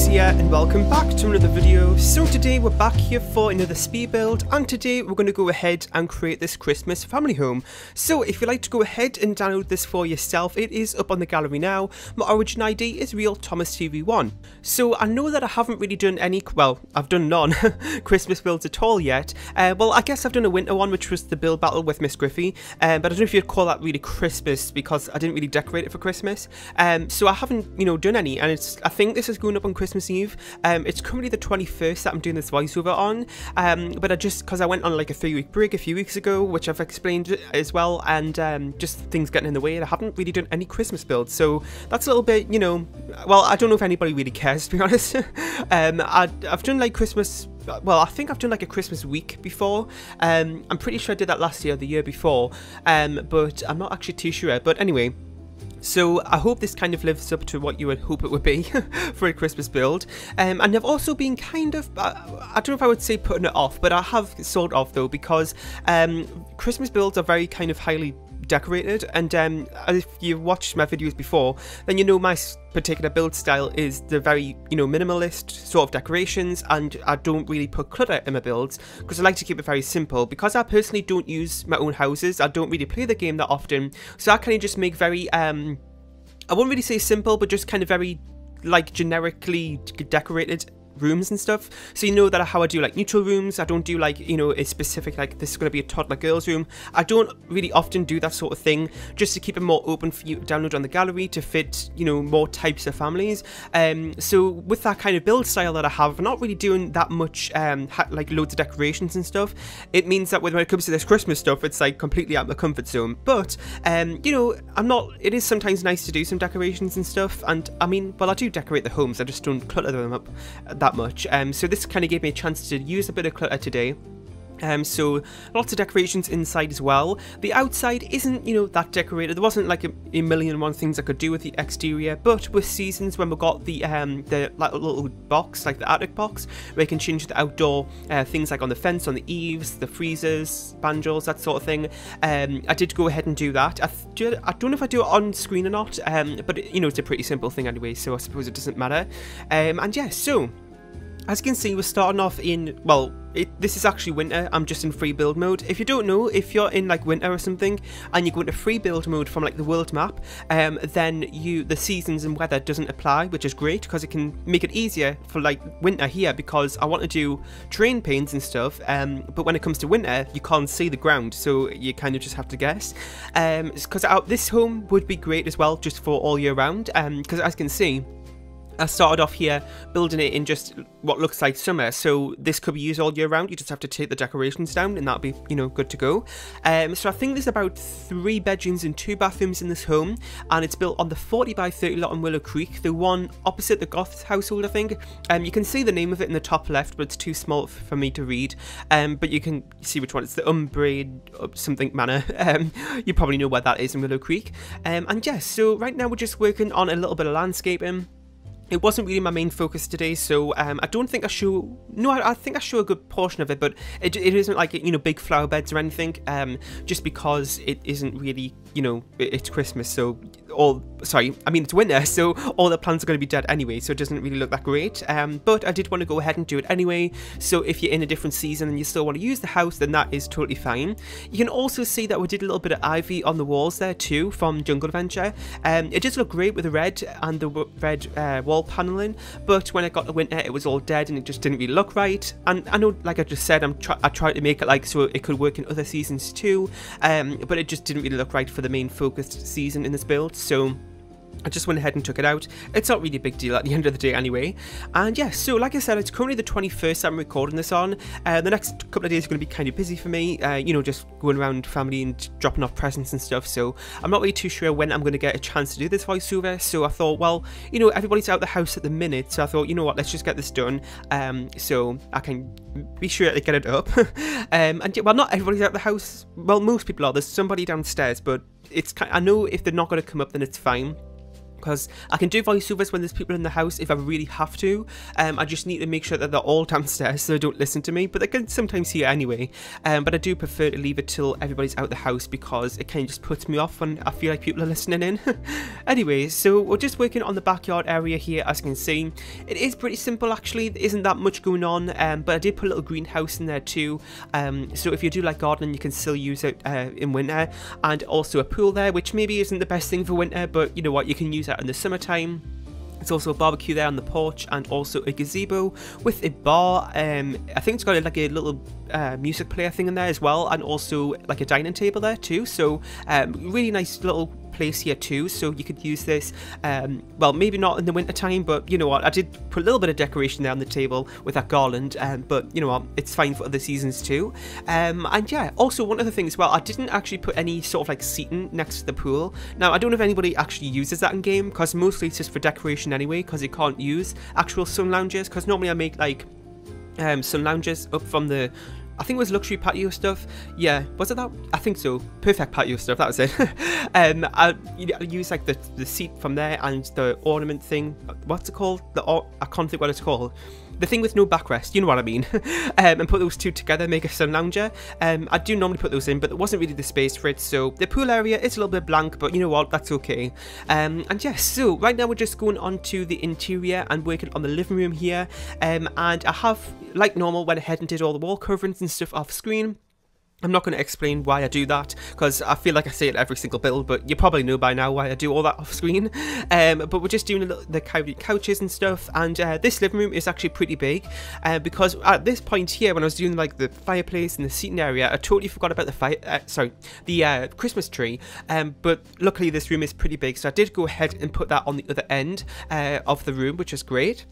here and welcome back to another video. So today we're back here for another speed build, and today we're going to go ahead and create this Christmas family home. So if you'd like to go ahead and download this for yourself, it is up on the gallery now. My origin ID is Real Thomas TV1. So I know that I haven't really done any, well, I've done none Christmas builds at all yet. Well, I guess I've done a winter one, which was the build battle with Miss Griffey, but I don't know if you'd call that really Christmas because I didn't really decorate it for Christmas. So I haven't, done any, and I think this is going up on Christmas Eve. It's currently the 21st that I'm doing this voiceover on, but because I went on like a 3-week break a few weeks ago, which I've explained as well, and just things getting in the way, and I haven't really done any Christmas builds, so that's a little bit, well, I don't know if anybody really cares, to be honest. I've done like Christmas, well, I think I've done like a Christmas week before. I'm pretty sure I did that last year or the year before, but I'm not actually too sure. But anyway, so I hope this kind of lives up to what you would hope it would be for a Christmas build. And I've also been kind of, I don't know if I would say putting it off, but I have sort of though, because Christmas builds are very kind of highly decorated, and if you've watched my videos before, then you know my particular build style is the very minimalist sort of decorations, and I don't really put clutter in my builds because I like to keep it very simple. Because I personally don't use my own houses, I don't really play the game that often, so I kind of just make very I wouldn't really say simple, but just kind of very like generically decorated rooms and stuff. So that how I do like neutral rooms. I don't do like a specific like this is going to be a toddler girls room. I don't really often do that sort of thing, just to keep it more open for you to download on the gallery to fit more types of families. So with that kind of build style that I have, I'm not really doing that much like loads of decorations and stuff. It means that when it comes to this Christmas stuff, it's like completely out of my comfort zone. But I'm not, it is sometimes nice to do some decorations and stuff, and I mean, well, I do decorate the homes, I just don't clutter them up that much. So this kind of gave me a chance to use a bit of clutter today. So lots of decorations inside as well. The outside isn't that decorated. There wasn't like a million and one things I could do with the exterior, but with seasons, when we got the like little box, like the attic box, where you can change the outdoor things like on the fence, on the eaves, the freezers, banjos, that sort of thing. I did go ahead and do that. I don't know if I do it on screen or not, but it's a pretty simple thing anyway, so I suppose it doesn't matter. And yeah, so as you can see, we're starting off in, well, this is actually winter. I'm just in free build mode. If you don't know, if you're in like winter or something and you go into free build mode from like the world map, then the seasons and weather doesn't apply, which is great because it can make it easier for like winter here, because I want to do terrain paints and stuff, but when it comes to winter, you can't see the ground, so you kind of just have to guess. Because this home would be great as well, just for all year round, because as you can see, I started off here building it in just what looks like summer, so this could be used all year round. You just have to take the decorations down and that'll be, good to go. So I think there's about 3 bedrooms and 2 bathrooms in this home, and it's built on the 40 by 30 lot on Willow Creek, the one opposite the Goth household, I think. You can see the name of it in the top left, but it's too small for me to read. But you can see which one. It's the Umbraid something manor. You probably know where that is in Willow Creek. And yes, so right now we're just working on a little bit of landscaping. It wasn't really my main focus today, so I don't think I show, no, I think I show a good portion of it, but it isn't like, big flower beds or anything, just because it isn't really, it's Christmas, so it's winter, so all the plants are going to be dead anyway, so it doesn't really look that great, but I did want to go ahead and do it anyway. So if you're in a different season and you still want to use the house, then that is totally fine. You can also see that we did a little bit of ivy on the walls there too, from Jungle Adventure. It does look great with the red and the red wall paneling, but when I got to winter, it was all dead and it just didn't really look right. And I know, like I just said, I tried to make it like so it could work in other seasons too, but it just didn't really look right for the main focused season in this build, so I just went ahead and took it out. It's not really a big deal at the end of the day anyway. And yeah, so like I said, it's currently the 21st I'm recording this on. The next couple of days are going to be kind of busy for me, just going around family and dropping off presents and stuff, so I'm not really too sure when I'm going to get a chance to do this voiceover. So I thought, well, everybody's out the house at the minute, so I thought, let's just get this done, so I can be sure to get it up. And yeah, well, not everybody's out the house. Well, most people are. There's somebody downstairs, but I know if they're not going to come up, then it's fine. because I can do voiceovers when there's people in the house if I really have to. I just need to make sure that they're all downstairs so they don't listen to me, but they can sometimes hear anyway. But I do prefer to leave it till everybody's out the house because it kind of just puts me off when I feel like people are listening in. Anyway, so we're just working on the backyard area here. As you can see, it is pretty simple actually. There isn't that much going on, but I did put a little greenhouse in there too. So if you do like gardening, you can still use it in winter, and also a pool there, which maybe isn't the best thing for winter, but you know what, you can use that in the summertime. It's also a barbecue there on the porch, and also a gazebo with a bar. I think it's got like a little music player thing in there as well, and also like a dining table there too. So really nice little place here too, so you could use this, well, maybe not in the winter time, but you know what, I did put a little bit of decoration there on the table with that garland, but you know what, it's fine for other seasons too. And yeah, also one other thing as well, I didn't actually put any sort of like seating next to the pool. Now I don't know if anybody actually uses that in game, because mostly it's just for decoration anyway, because you can't use actual sun lounges, because normally I make like sun lounges up from the, I think it was luxury patio stuff. Yeah, was it that? I think so. Perfect patio stuff, that was it. I use like the seat from there and the ornament thing. What's it called? I can't think what it's called. The thing with no backrest, you know what I mean. And put those two together, make a sun lounger. I do normally put those in, but there wasn't really the space for it. So the pool area is a little bit blank, but you know what, that's okay. And yes, so right now we're just going on to the interior and working on the living room here. And I have, like normal, went ahead and did all the wall coverings and stuff off screen. I'm not going to explain why I do that, because I feel like I say it every single build, but you probably know by now why I do all that off screen. But we're just doing the couches and stuff, and this living room is actually pretty big, because at this point here, when I was doing like the fireplace and the seating area, I totally forgot about the Christmas tree. But luckily this room is pretty big, so I did go ahead and put that on the other end of the room, which is great.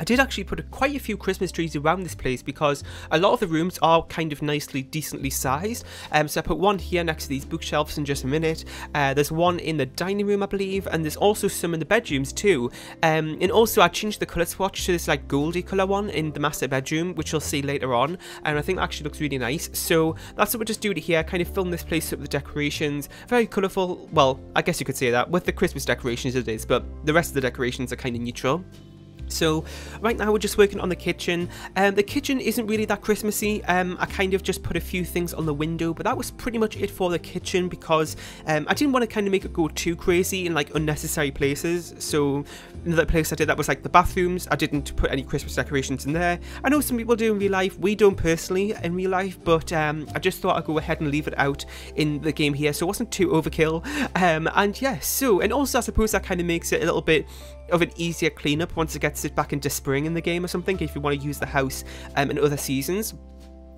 I did actually put quite a few Christmas trees around this place because a lot of the rooms are kind of nicely, decently sized. So I put one here next to these bookshelves in just a minute. There's one in the dining room, I believe, and there's also some in the bedrooms too. And also I changed the colour swatch to this like goldy colour one in the master bedroom, which you'll see later on. And I think that actually looks really nice. So that's what we're just doing here, kind of filling this place up with decorations. Very colourful. Well, I guess you could say that. With the Christmas decorations it is, but the rest of the decorations are kind of neutral. So right now we're just working on the kitchen. The kitchen isn't really that Christmassy. I kind of just put a few things on the window, but that was pretty much it for the kitchen because I didn't want to kind of make it go too crazy in like unnecessary places. So another place I did that was like the bathrooms. I didn't put any Christmas decorations in there. I know some people do in real life. We don't personally in real life, but I just thought I'd go ahead and leave it out in the game here, so it wasn't too overkill. And yeah, so, and also I suppose that kind of makes it a little bit of an easier cleanup once it gets it back into spring in the game or something, if you want to use the house in other seasons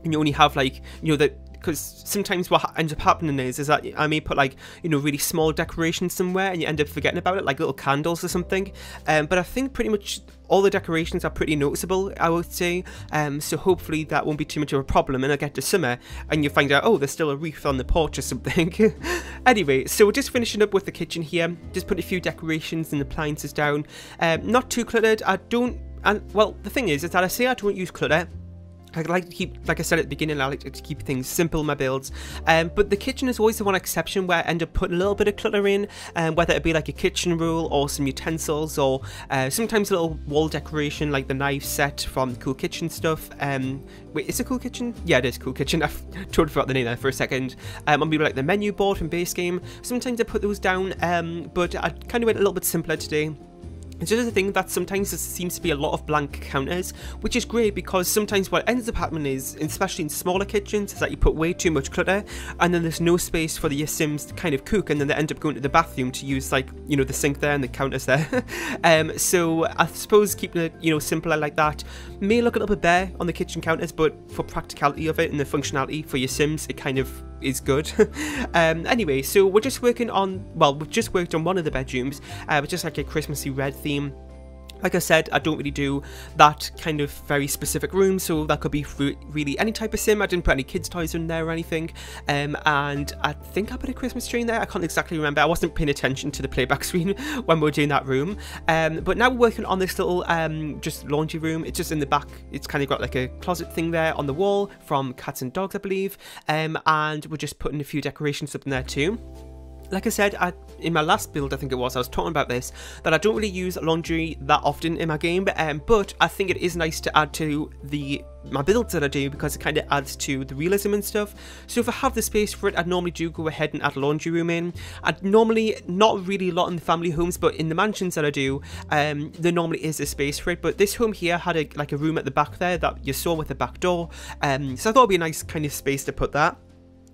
and you only have like, you know, that, because sometimes what ends up happening is that I may put like, you know, really small decorations somewhere and you end up forgetting about it, like little candles or something. But I think pretty much all the decorations are pretty noticeable, I would say. So hopefully that won't be too much of a problem, and I get to summer and you find out, oh, there's still a wreath on the porch or something. Anyway, so we're just finishing up with the kitchen here. Just put a few decorations and appliances down. Not too cluttered. Well, the thing is that I say I don't use clutter. I like to keep, like I said at the beginning, I like to keep things simple in my builds. But the kitchen is always the one exception where I end up putting a little bit of clutter in, whether it be like a kitchen rule or some utensils, or sometimes a little wall decoration like the knife set from Cool Kitchen stuff. Wait, is it Cool Kitchen? Yeah, it is Cool Kitchen. I've totally forgot the name there for a second. Or maybe like the menu board from base game. Sometimes I put those down, but I kind of went a little bit simpler today. It's just a thing that sometimes there seems to be a lot of blank counters, which is great because sometimes what ends up happening is, especially in smaller kitchens, is that you put way too much clutter and then there's no space for your Sims to kind of cook, and then they end up going to the bathroom to use, like, you know, the sink there and the counters there. So I suppose keeping it, you know, simpler like that may look a little bit bare on the kitchen counters, but for practicality of it and the functionality for your Sims, it kind of is good. Anyway, so we're just working on, well, we've just worked on one of the bedrooms with just like a Christmassy red theme. Like I said, I don't really do that kind of very specific room, so that could be really any type of sim. I didn't put any kids' toys in there or anything, and I think I put a Christmas tree in there. I can't exactly remember. I wasn't paying attention to the playback screen when we were doing that room. But now we're working on this little just laundry room. It's just in the back. It's kind of got like a closet thing there on the wall from cats and dogs, I believe, and we're just putting a few decorations up in there too. Like I said, in my last build, I think it was, I was talking about this, that I don't really use laundry that often in my game, but I think it is nice to add to my builds that I do, because it kind of adds to the realism and stuff. So if I have the space for it, I normally do go ahead and add a laundry room in. I'd normally, not really a lot in the family homes, but in the mansions that I do, there normally is a space for it. But this home here had a room at the back there that you saw with the back door, so I thought it'd be a nice kind of space to put that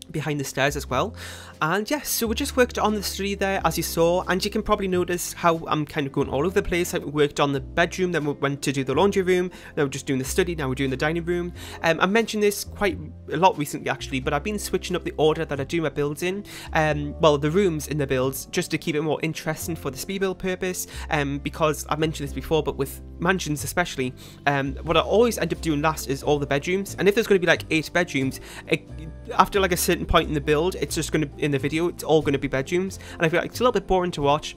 behind the stairs as well. And yes, so we just worked on the study there, as you saw, and you can probably notice how I'm kind of going all over the place. Like, we worked on the bedroom, then we went to do the laundry room, then we're just doing the study, now we're doing the dining room. I mentioned this quite a lot recently actually, but I've been switching up the order that I do my builds in, well, the rooms in the builds, just to keep it more interesting for the speed build purpose, because I've mentioned this before, but with mansions especially, what I always end up doing last is all the bedrooms. And if there's going to be like 8 bedrooms, after like a certain point in the build, it's just going to, in the video, it's all going to be bedrooms, and I feel like it's a little bit boring to watch.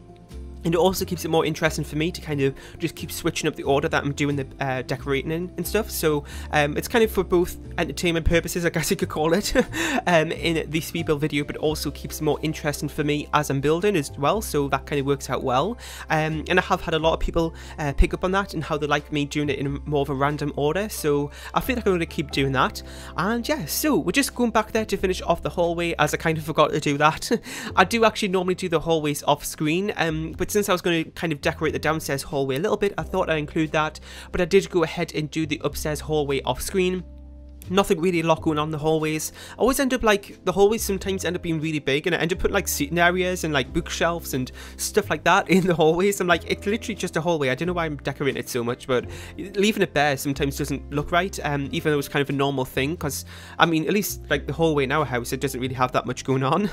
And it also keeps it more interesting for me to kind of just keep switching up the order that I'm doing the decorating in and stuff. So it's kind of for both entertainment purposes, I guess you could call it, in the speed build video, but also keeps it more interesting for me as I'm building as well. So that kind of works out well. And I have had a lot of people pick up on that and how they like me doing it in more of a random order. So I feel like I'm going to keep doing that. And yeah, so we're just going back there to finish off the hallway, as I kind of forgot to do that. I do actually normally do the hallways off screen, but since I was going to kind of decorate the downstairs hallway a little bit, I thought I'd include that, but I did go ahead and do the upstairs hallway off screen. Nothing really a lot going on in the hallways. I always end up like, the hallways sometimes end up being really big, and I end up putting like seating areas and like bookshelves and stuff like that in the hallways. I'm like, it's literally just a hallway. I don't know why I'm decorating it so much, but leaving it bare sometimes doesn't look right, even though it's kind of a normal thing, because I mean, at least like the hallway in our house, it doesn't really have that much going on.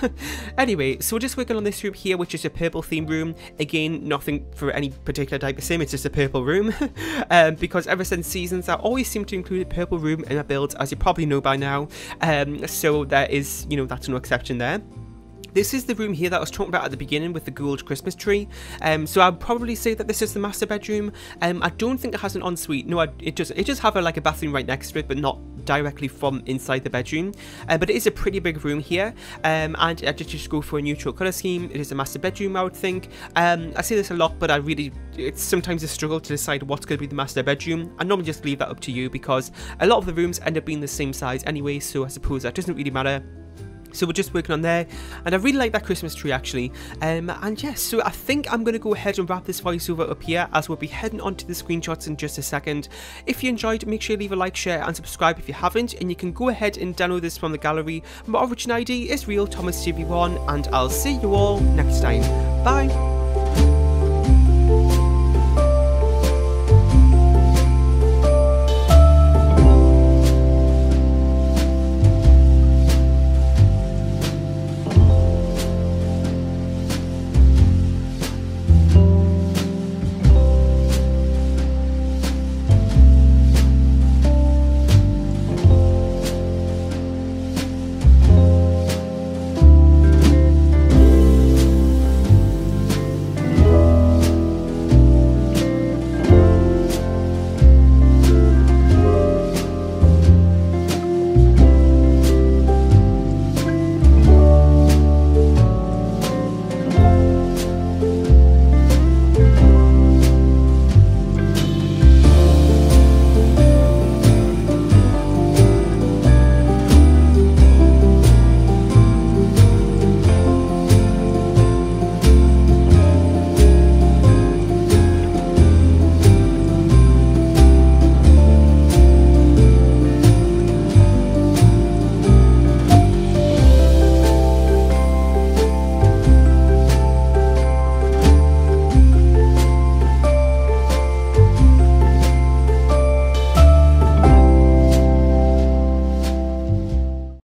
Anyway, so we're just working on this room here, which is a purple theme room. Again, nothing for any particular type of sim, it's just a purple room. Because ever since Seasons, I always seem to include a purple room in my builds, as you probably know by now, so there is, you know, that's no exception there. This is the room here that I was talking about at the beginning with the gold Christmas tree. So I'd probably say that this is the master bedroom. I don't think it has an ensuite. No, it does have like a bathroom right next to it, but not directly from inside the bedroom. But it is a pretty big room here, and I just go for a neutral colour scheme. It is a master bedroom, I would think. I say this a lot, but it's sometimes a struggle to decide what's going to be the master bedroom. I normally just leave that up to you, because a lot of the rooms end up being the same size anyway, so I suppose that doesn't really matter. So we're just working on there, and I really like that Christmas tree actually. And yes, so I think I'm going to go ahead and wrap this voiceover up here, as we'll be heading on to the screenshots in just a second. If you enjoyed, make sure you leave a like, share and subscribe if you haven't, and you can go ahead and download this from the gallery. My origin ID is Real Thomas TV1, and I'll see you all next time. Bye!